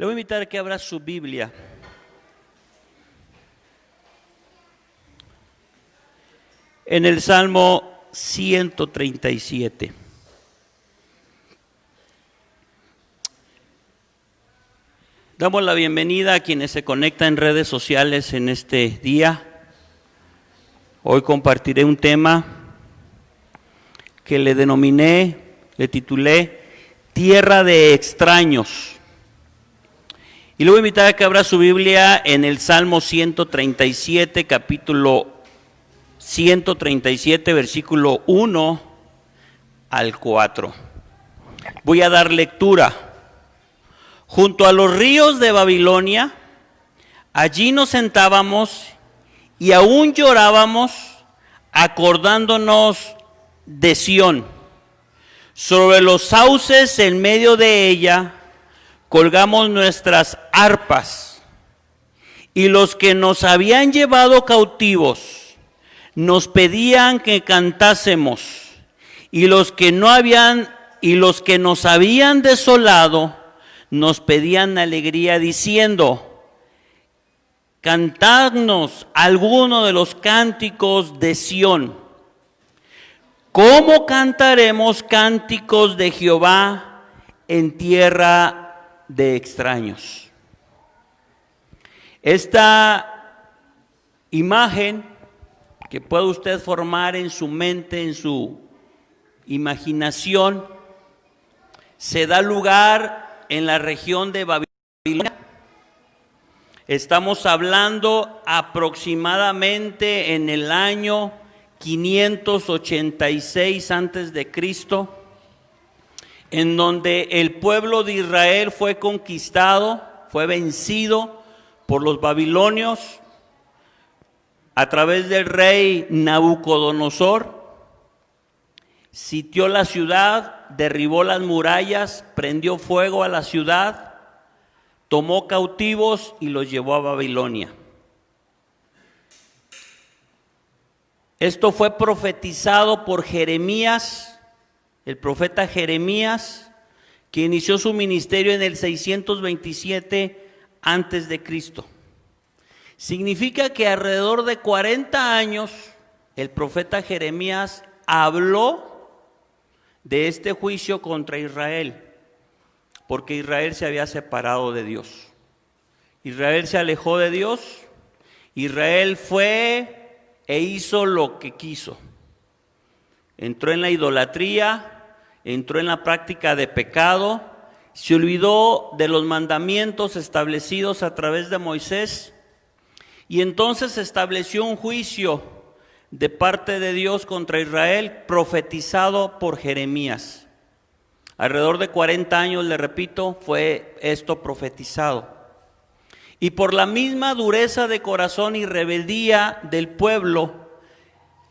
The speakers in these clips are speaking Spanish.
Le voy a invitar a que abra su Biblia en el Salmo 137. Damos la bienvenida a quienes se conectan en redes sociales en este día. Hoy compartiré un tema que le titulé Tierra de Extraños. Y le voy a invitar a que abra su Biblia en el Salmo 137, capítulo 137, versículo 1 al 4. Voy a dar lectura. Junto a los ríos de Babilonia, allí nos sentábamos y aún llorábamos acordándonos de Sión. Sobre los sauces en medio de ella colgamos nuestras arpas, y los que nos habían llevado cautivos nos pedían que cantásemos, y los que nos habían desolado nos pedían alegría diciendo: cantadnos alguno de los cánticos de Sión. ¿Cómo cantaremos cánticos de Jehová en tierra de extraños? Esta imagen que puede usted formar en su mente, en su imaginación, se da lugar en la región de Babilonia. Estamos hablando aproximadamente en el año 586 antes de Cristo, en donde el pueblo de Israel fue conquistado, fue vencido por los babilonios a través del rey Nabucodonosor. Sitió la ciudad, derribó las murallas, prendió fuego a la ciudad, tomó cautivos y los llevó a Babilonia. Esto fue profetizado por Jeremías, el profeta Jeremías, que inició su ministerio en el 627 antes de Cristo. Significa que alrededor de 40 años el profeta Jeremías habló de este juicio contra Israel, porque Israel se había separado de Dios. Israel se alejó de Dios. Israel fue e hizo lo que quiso. Entró en la idolatría, entró en la práctica de pecado, se olvidó de los mandamientos establecidos a través de Moisés, y entonces estableció un juicio de parte de Dios contra Israel, profetizado por Jeremías. Alrededor de 40 años, le repito, fue esto profetizado. Y por la misma dureza de corazón y rebeldía del pueblo,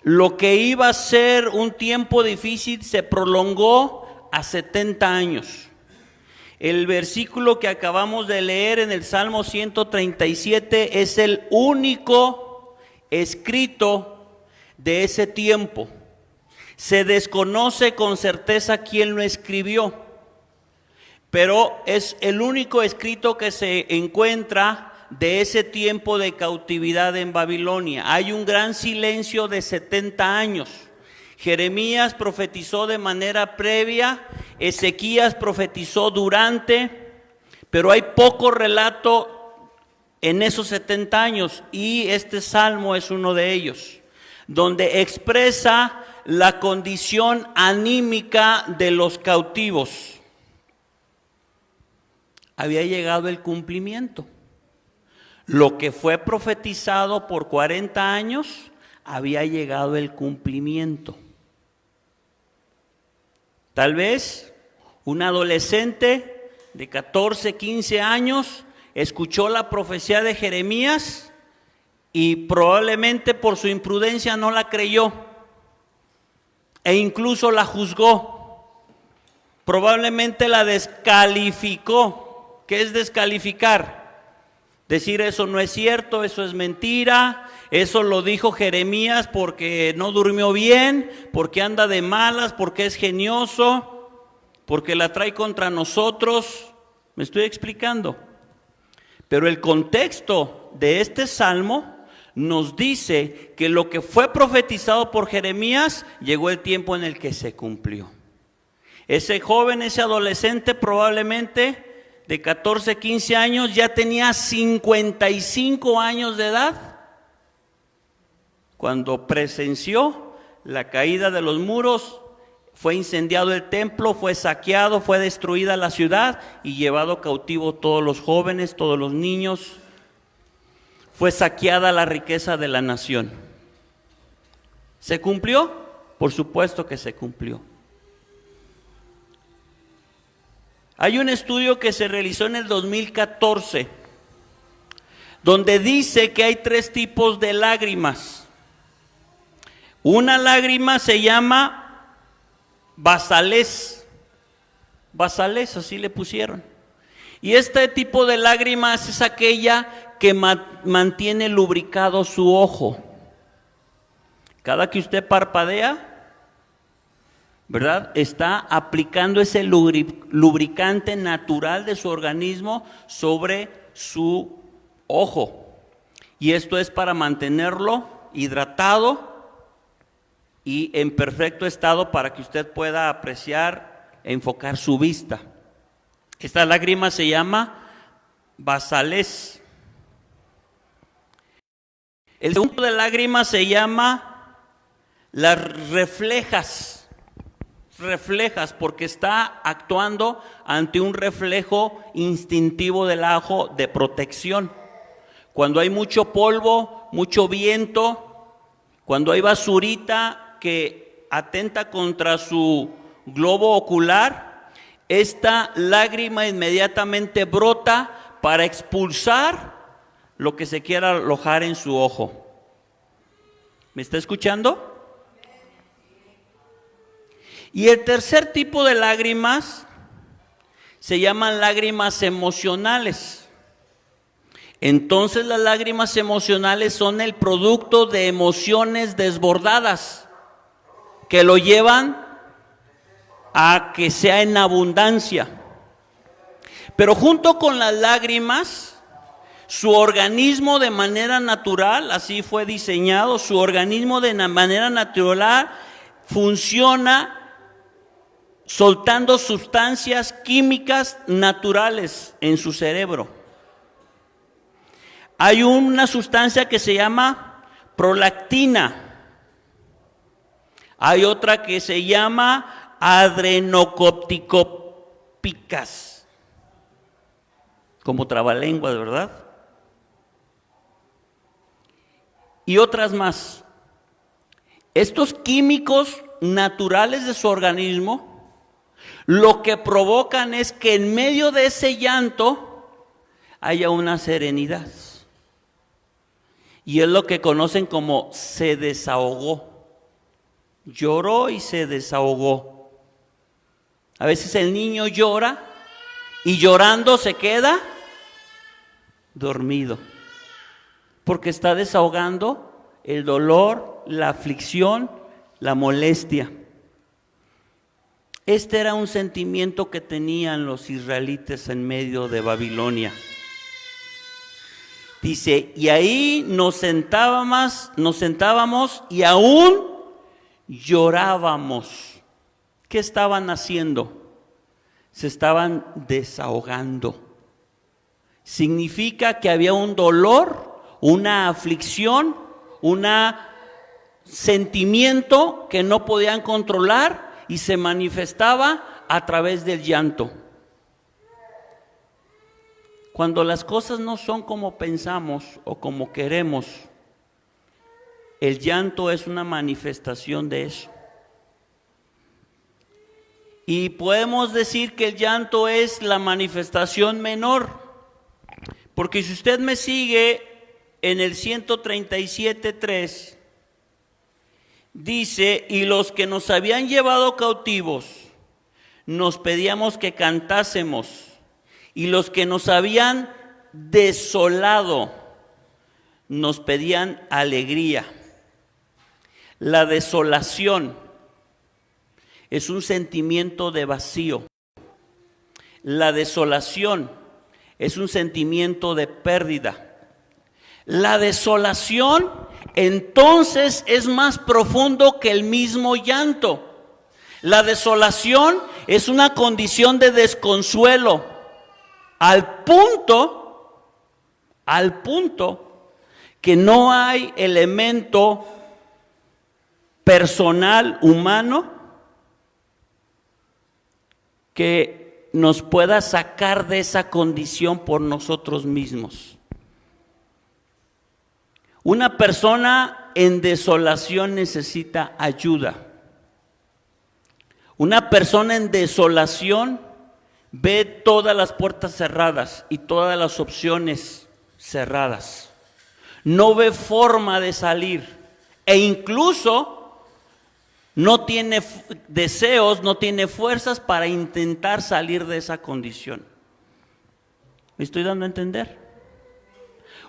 lo que iba a ser un tiempo difícil se prolongó a 70 años. El versículo que acabamos de leer en el Salmo 137 es el único escrito de ese tiempo. Se desconoce con certeza quién lo escribió, pero es el único escrito que se encuentra de ese tiempo de cautividad en Babilonia. Hay un gran silencio de 70 años. Jeremías profetizó de manera previa, Ezequías profetizó durante, pero hay poco relato en esos 70 años, y este salmo es uno de ellos, donde expresa la condición anímica de los cautivos. Había llegado el cumplimiento. Lo que fue profetizado por 40 años, había llegado el cumplimiento. Tal vez un adolescente de 14, 15 años escuchó la profecía de Jeremías y probablemente por su imprudencia no la creyó e incluso la juzgó. Probablemente la descalificó. ¿Qué es descalificar? Decir eso no es cierto, eso es mentira, eso lo dijo Jeremías porque no durmió bien, porque anda de malas, porque es genioso, porque la trae contra nosotros. ¿Me estoy explicando? Pero el contexto de este salmo nos dice que lo que fue profetizado por Jeremías, llegó el tiempo en el que se cumplió. Ese joven, ese adolescente probablemente de 14, 15 años, ya tenía 55 años de edad cuando presenció la caída de los muros. Fue incendiado el templo, fue saqueado, fue destruida la ciudad y llevado cautivo todos los jóvenes, todos los niños. Fue saqueada la riqueza de la nación. ¿Se cumplió? Por supuesto que se cumplió. Hay un estudio que se realizó en el 2014, donde dice que hay 3 tipos de lágrimas. Una lágrima se llama basalés, así le pusieron. Y este tipo de lágrimas es aquella que mantiene lubricado su ojo. Cada que usted parpadea, ¿verdad?, está aplicando ese lubricante natural de su organismo sobre su ojo. Y esto es para mantenerlo hidratado y en perfecto estado para que usted pueda apreciar e enfocar su vista. Esta lágrima se llama basalés. El segundo de lágrimas se llama las reflejas, porque está actuando ante un reflejo instintivo del ojo de protección. Cuando hay mucho polvo, mucho viento, cuando hay basurita que atenta contra su globo ocular, esta lágrima inmediatamente brota para expulsar lo que se quiera alojar en su ojo. ¿Me está escuchando? Y el tercer tipo de lágrimas se llaman lágrimas emocionales. Entonces las lágrimas emocionales son el producto de emociones desbordadas que lo llevan a que sea en abundancia. Pero junto con las lágrimas, su organismo de manera natural, así fue diseñado, su organismo de manera natural funciona soltando sustancias químicas naturales en su cerebro. Hay una sustancia que se llama prolactina. Hay otra que se llama adrenocorticópicas. Como trabalenguas, ¿verdad? Y otras más. Estos químicos naturales de su organismo, lo que provocan es que en medio de ese llanto haya una serenidad. Y es lo que conocen como se desahogó. Lloró y se desahogó. A veces el niño llora y llorando se queda dormido, porque está desahogando el dolor, la aflicción, la molestia. Este era un sentimiento que tenían los israelitas en medio de Babilonia. Dice, y ahí nos sentábamos y aún llorábamos. ¿Qué estaban haciendo? Se estaban desahogando. Significa que había un dolor, una aflicción, un sentimiento que no podían controlar y se manifestaba a través del llanto. Cuando las cosas no son como pensamos o como queremos, el llanto es una manifestación de eso. Y podemos decir que el llanto es la manifestación menor, porque si usted me sigue en el 137:3, dice, y los que nos habían llevado cautivos, nos pedíamos que cantásemos, y los que nos habían desolado, nos pedían alegría. La desolación es un sentimiento de vacío. La desolación es un sentimiento de pérdida. La desolación entonces es más profundo que el mismo llanto. La desolación es una condición de desconsuelo al punto que no hay elemento personal, humano, que nos pueda sacar de esa condición por nosotros mismos. Una persona en desolación necesita ayuda. Una persona en desolación ve todas las puertas cerradas y todas las opciones cerradas. No ve forma de salir e incluso no tiene deseos, no tiene fuerzas para intentar salir de esa condición. ¿Me estoy dando a entender?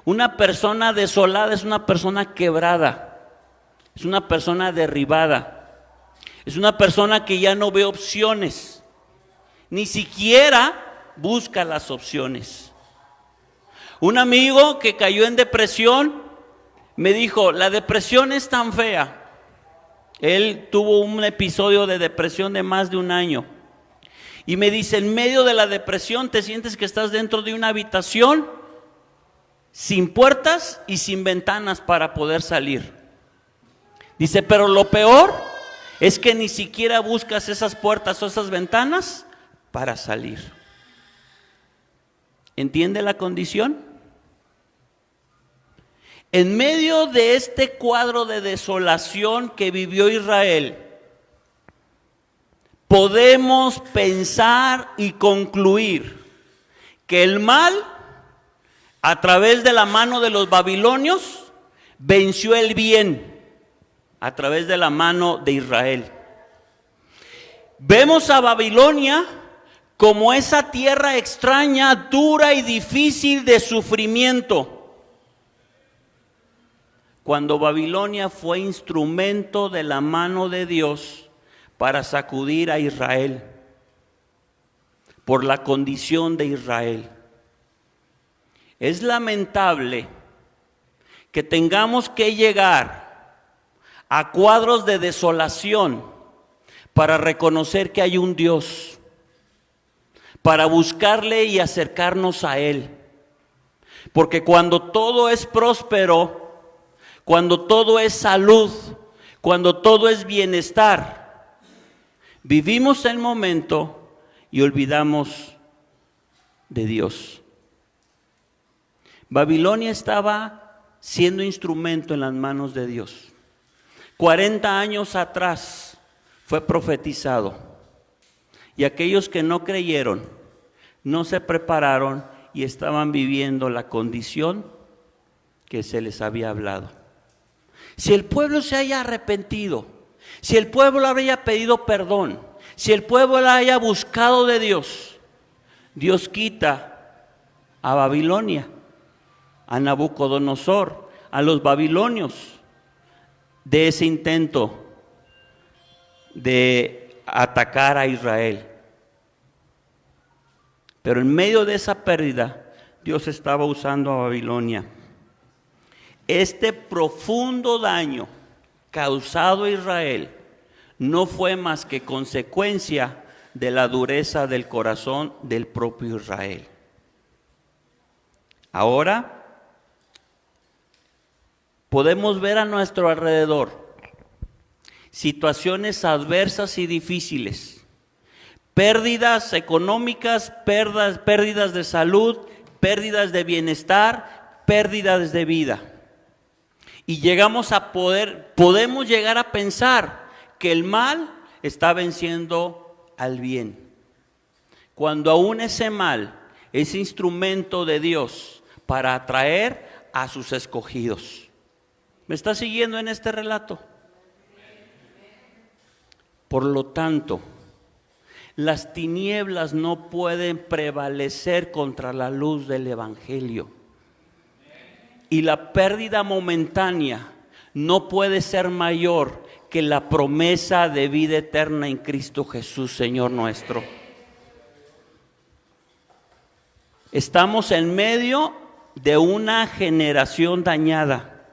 Una persona desolada es una persona quebrada, es una persona derribada, es una persona que ya no ve opciones, ni siquiera busca las opciones. Un amigo que cayó en depresión me dijo, la depresión es tan fea. Él tuvo un episodio de depresión de más de un año. Y me dice, en medio de la depresión te sientes que estás dentro de una habitación sin puertas y sin ventanas para poder salir. Dice, pero lo peor es que ni siquiera buscas esas puertas o esas ventanas para salir. ¿Entiende la condición? En medio de este cuadro de desolación que vivió Israel, podemos pensar y concluir que el mal, a través de la mano de los babilonios, venció el bien a través de la mano de Israel. Vemos a Babilonia como esa tierra extraña, dura y difícil de sufrimiento. Cuando Babilonia fue instrumento de la mano de Dios para sacudir a Israel, por la condición de Israel. Es lamentable que tengamos que llegar a cuadros de desolación para reconocer que hay un Dios, para buscarle y acercarnos a Él. Porque cuando todo es próspero, cuando todo es salud, cuando todo es bienestar, vivimos el momento y olvidamos de Dios. Babilonia estaba siendo instrumento en las manos de Dios. 40 años atrás fue profetizado. Y aquellos que no creyeron, no se prepararon y estaban viviendo la condición que se les había hablado. Si el pueblo se haya arrepentido, si el pueblo había pedido perdón, si el pueblo haya buscado de Dios, Dios quita a Babilonia, a Nabucodonosor, a los babilonios, de ese intento de atacar a Israel. Pero en medio de esa pérdida, Dios estaba usando a Babilonia. Este profundo daño causado a Israel no fue más que consecuencia de la dureza del corazón del propio Israel. Ahora podemos ver a nuestro alrededor situaciones adversas y difíciles, pérdidas económicas, pérdidas de salud, pérdidas de bienestar, pérdidas de vida. Y podemos llegar a pensar que el mal está venciendo al bien, cuando aún ese mal es instrumento de Dios para atraer a sus escogidos. ¿Me está siguiendo en este relato? Por lo tanto, las tinieblas no pueden prevalecer contra la luz del Evangelio. Y la pérdida momentánea no puede ser mayor que la promesa de vida eterna en Cristo Jesús, Señor nuestro. Estamos en medio de una generación dañada.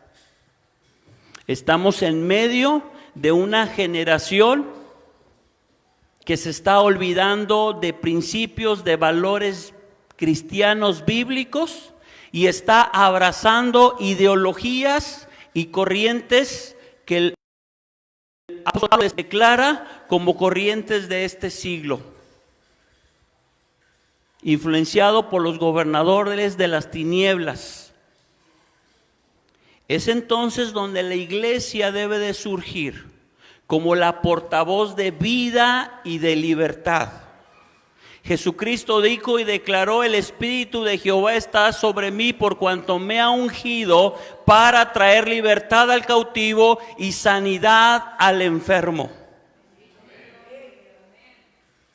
Estamos en medio de una generación que se está olvidando de principios, de valores cristianos bíblicos y está abrazando ideologías y corrientes que el apóstol les declara como corrientes de este siglo, influenciado por los gobernadores de las tinieblas. Es entonces donde la iglesia debe de surgir como la portavoz de vida y de libertad. Jesucristo dijo y declaró: el Espíritu de Jehová está sobre mí, por cuanto me ha ungido para traer libertad al cautivo y sanidad al enfermo.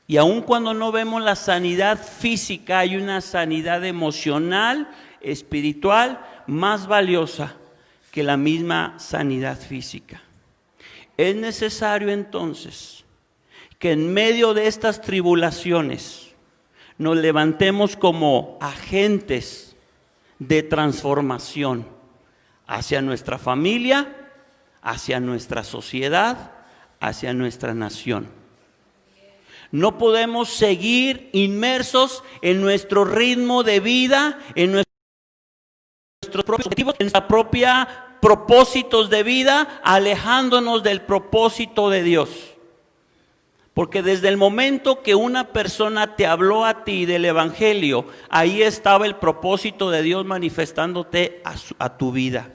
Y aun cuando no vemos la sanidad física, hay una sanidad emocional, espiritual, más valiosa que la misma sanidad física. Es necesario entonces que en medio de estas tribulaciones nos levantemos como agentes de transformación hacia nuestra familia, hacia nuestra sociedad, hacia nuestra nación. No podemos seguir inmersos en nuestro ritmo de vida, en nuestros propios objetivos, en nuestra propia propósitos de vida, alejándonos del propósito de Dios. Porque desde el momento que una persona te habló a ti del Evangelio, ahí estaba el propósito de Dios manifestándote a tu vida.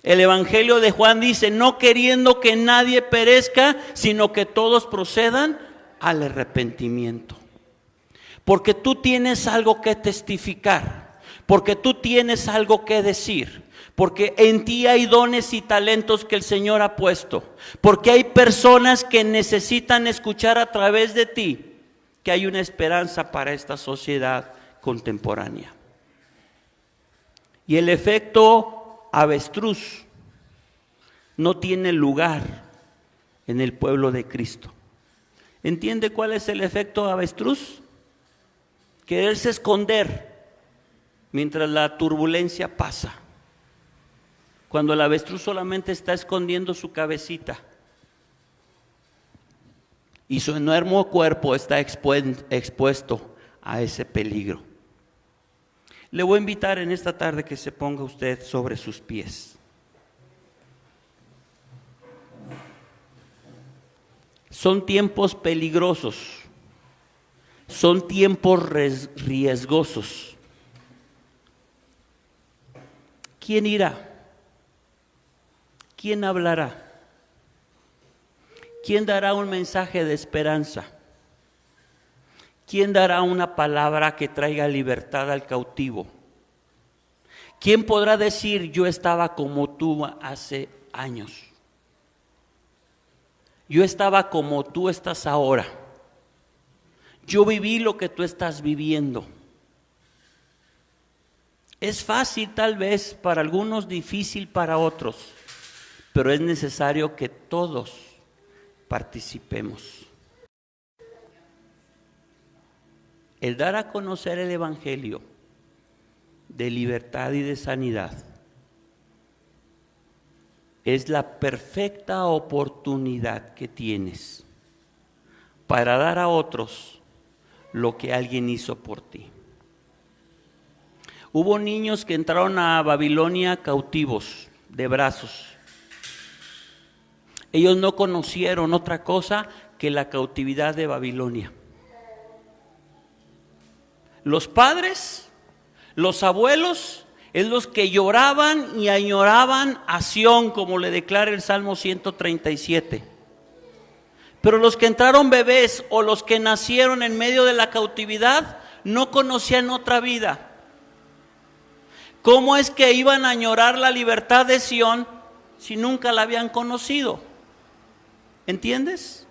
El Evangelio de Juan dice: no queriendo que nadie perezca, sino que todos procedan al arrepentimiento. Porque tú tienes algo que testificar, porque tú tienes algo que decir. Porque en ti hay dones y talentos que el Señor ha puesto. Porque hay personas que necesitan escuchar a través de ti que hay una esperanza para esta sociedad contemporánea. Y el efecto avestruz no tiene lugar en el pueblo de Cristo. ¿Entiende cuál es el efecto avestruz? Quererse esconder mientras la turbulencia pasa. Cuando el avestruz solamente está escondiendo su cabecita y su enorme cuerpo está expuesto a ese peligro. Le voy a invitar en esta tarde que se ponga usted sobre sus pies. Son tiempos peligrosos, son tiempos riesgosos. ¿Quién irá? ¿Quién hablará? ¿Quién dará un mensaje de esperanza? ¿Quién dará una palabra que traiga libertad al cautivo? ¿Quién podrá decir: yo estaba como tú hace años? Yo estaba como tú estás ahora. Yo viví lo que tú estás viviendo. Es fácil tal vez para algunos, difícil para otros. Pero es necesario que todos participemos. El dar a conocer el Evangelio de libertad y de sanidad es la perfecta oportunidad que tienes para dar a otros lo que alguien hizo por ti. Hubo niños que entraron a Babilonia cautivos de brazos. Ellos no conocieron otra cosa que la cautividad de Babilonia. Los padres, los abuelos, es los que lloraban y añoraban a Sión, como le declara el Salmo 137. Pero los que entraron bebés o los que nacieron en medio de la cautividad no conocían otra vida. ¿Cómo es que iban a añorar la libertad de Sión si nunca la habían conocido? ¿Entiendes?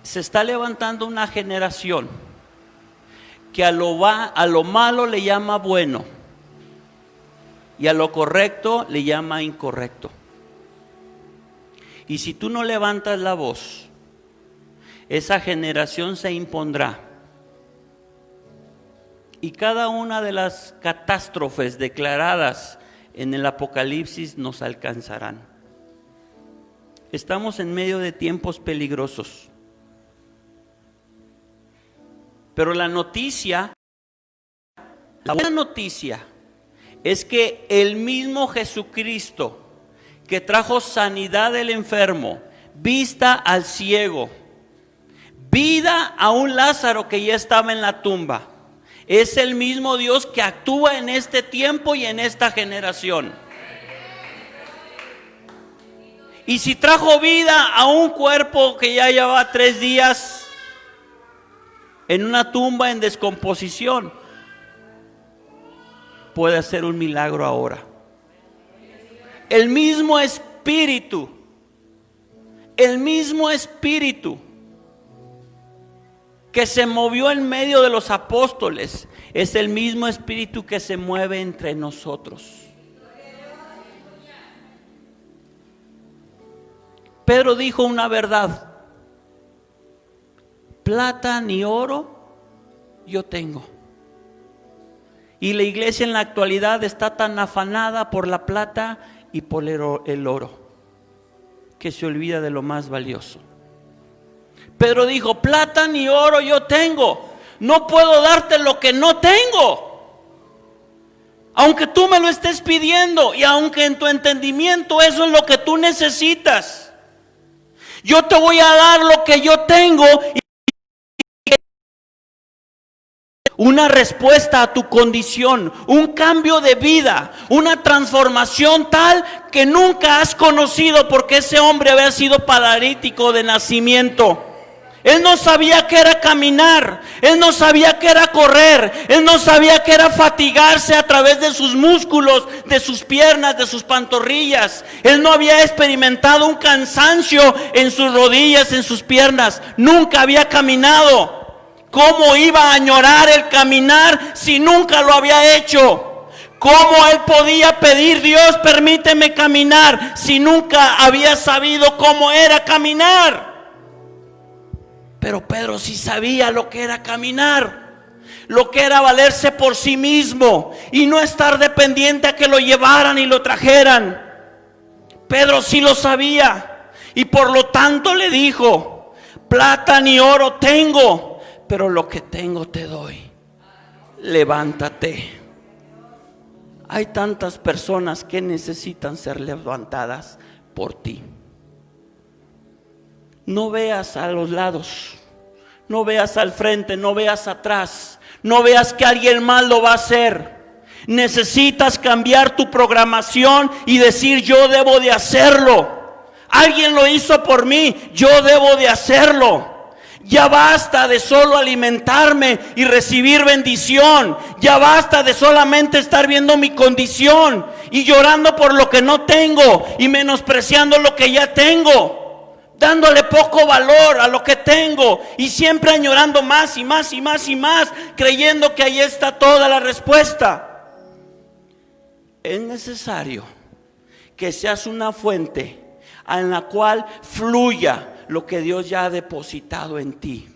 Se está levantando una generación que a lo malo le llama bueno y a lo correcto le llama incorrecto. Y si tú no levantas la voz esa generación se impondrá. Y cada una de las catástrofes declaradas en el Apocalipsis nos alcanzarán. Estamos en medio de tiempos peligrosos. Pero la buena noticia es que el mismo Jesucristo que trajo sanidad del enfermo, vista al ciego, vida a un Lázaro que ya estaba en la tumba, es el mismo Dios que actúa en este tiempo y en esta generación. Y si trajo vida a un cuerpo que ya llevaba 3 días en una tumba en descomposición, puede hacer un milagro ahora. El mismo Espíritu que se movió en medio de los apóstoles, es el mismo Espíritu que se mueve entre nosotros. Pedro dijo una verdad: plata ni oro yo tengo. Y la iglesia en la actualidad está tan afanada por la plata y por el oro, que se olvida de lo más valioso. Pedro dijo: plata ni oro yo tengo, no puedo darte lo que no tengo. Aunque tú me lo estés pidiendo y aunque en tu entendimiento eso es lo que tú necesitas, yo te voy a dar lo que yo tengo, una respuesta a tu condición, un cambio de vida, una transformación tal que nunca has conocido, porque ese hombre había sido paralítico de nacimiento. Él no sabía qué era caminar, él no sabía qué era correr, él no sabía qué era fatigarse a través de sus músculos, de sus piernas, de sus pantorrillas. Él no había experimentado un cansancio en sus rodillas, en sus piernas, nunca había caminado. ¿Cómo iba a añorar el caminar si nunca lo había hecho? ¿Cómo él podía pedir: Dios, permíteme caminar, si nunca había sabido cómo era caminar? Pero Pedro sí sabía lo que era caminar, lo que era valerse por sí mismo y no estar dependiente a que lo llevaran y lo trajeran. Pedro sí lo sabía y por lo tanto le dijo: plata ni oro tengo, pero lo que tengo te doy. Levántate. Hay tantas personas que necesitan ser levantadas por ti. No veas a los lados, no veas al frente, no veas atrás, no veas que alguien más lo va a hacer. Necesitas cambiar tu programación y decir: yo debo de hacerlo. Alguien lo hizo por mí, yo debo de hacerlo. Ya basta de solo alimentarme y recibir bendición. Ya basta de solamente estar viendo mi condición y llorando por lo que no tengo y menospreciando lo que ya tengo, dándole poco valor a lo que tengo y siempre añorando más y más y más y más, creyendo que ahí está toda la respuesta. Es necesario que seas una fuente en la cual fluya lo que Dios ya ha depositado en ti.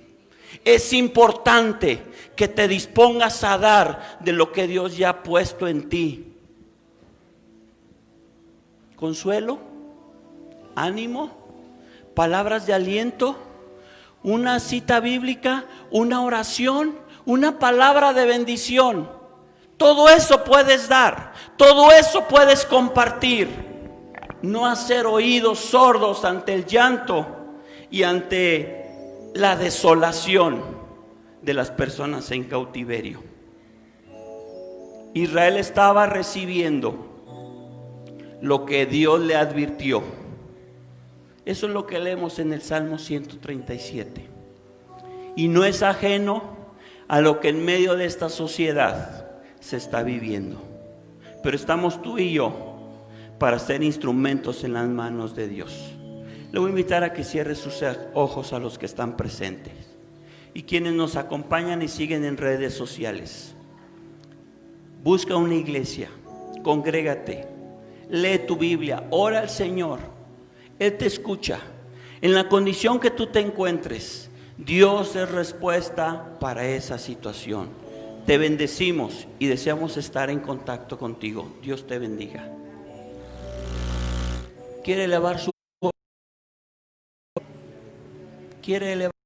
Es importante que te dispongas a dar de lo que Dios ya ha puesto en ti. Consuelo, ánimo, palabras de aliento, una cita bíblica, una oración, una palabra de bendición. Todo eso puedes dar, todo eso puedes compartir. No hacer oídos sordos ante el llanto y ante la desolación de las personas en cautiverio. Israel estaba recibiendo lo que Dios le advirtió. Eso es lo que leemos en el Salmo 137. Y no es ajeno a lo que en medio de esta sociedad se está viviendo. Pero estamos tú y yo para ser instrumentos en las manos de Dios. Le voy a invitar a que cierre sus ojos a los que están presentes y quienes nos acompañan y siguen en redes sociales. Busca una iglesia, congrégate, lee tu Biblia, ora al Señor. Él te escucha. En la condición que tú te encuentres, Dios es respuesta para esa situación. Te bendecimos y deseamos estar en contacto contigo. Dios te bendiga. ¿Quiere elevar su voz? ¿Quiere elevar?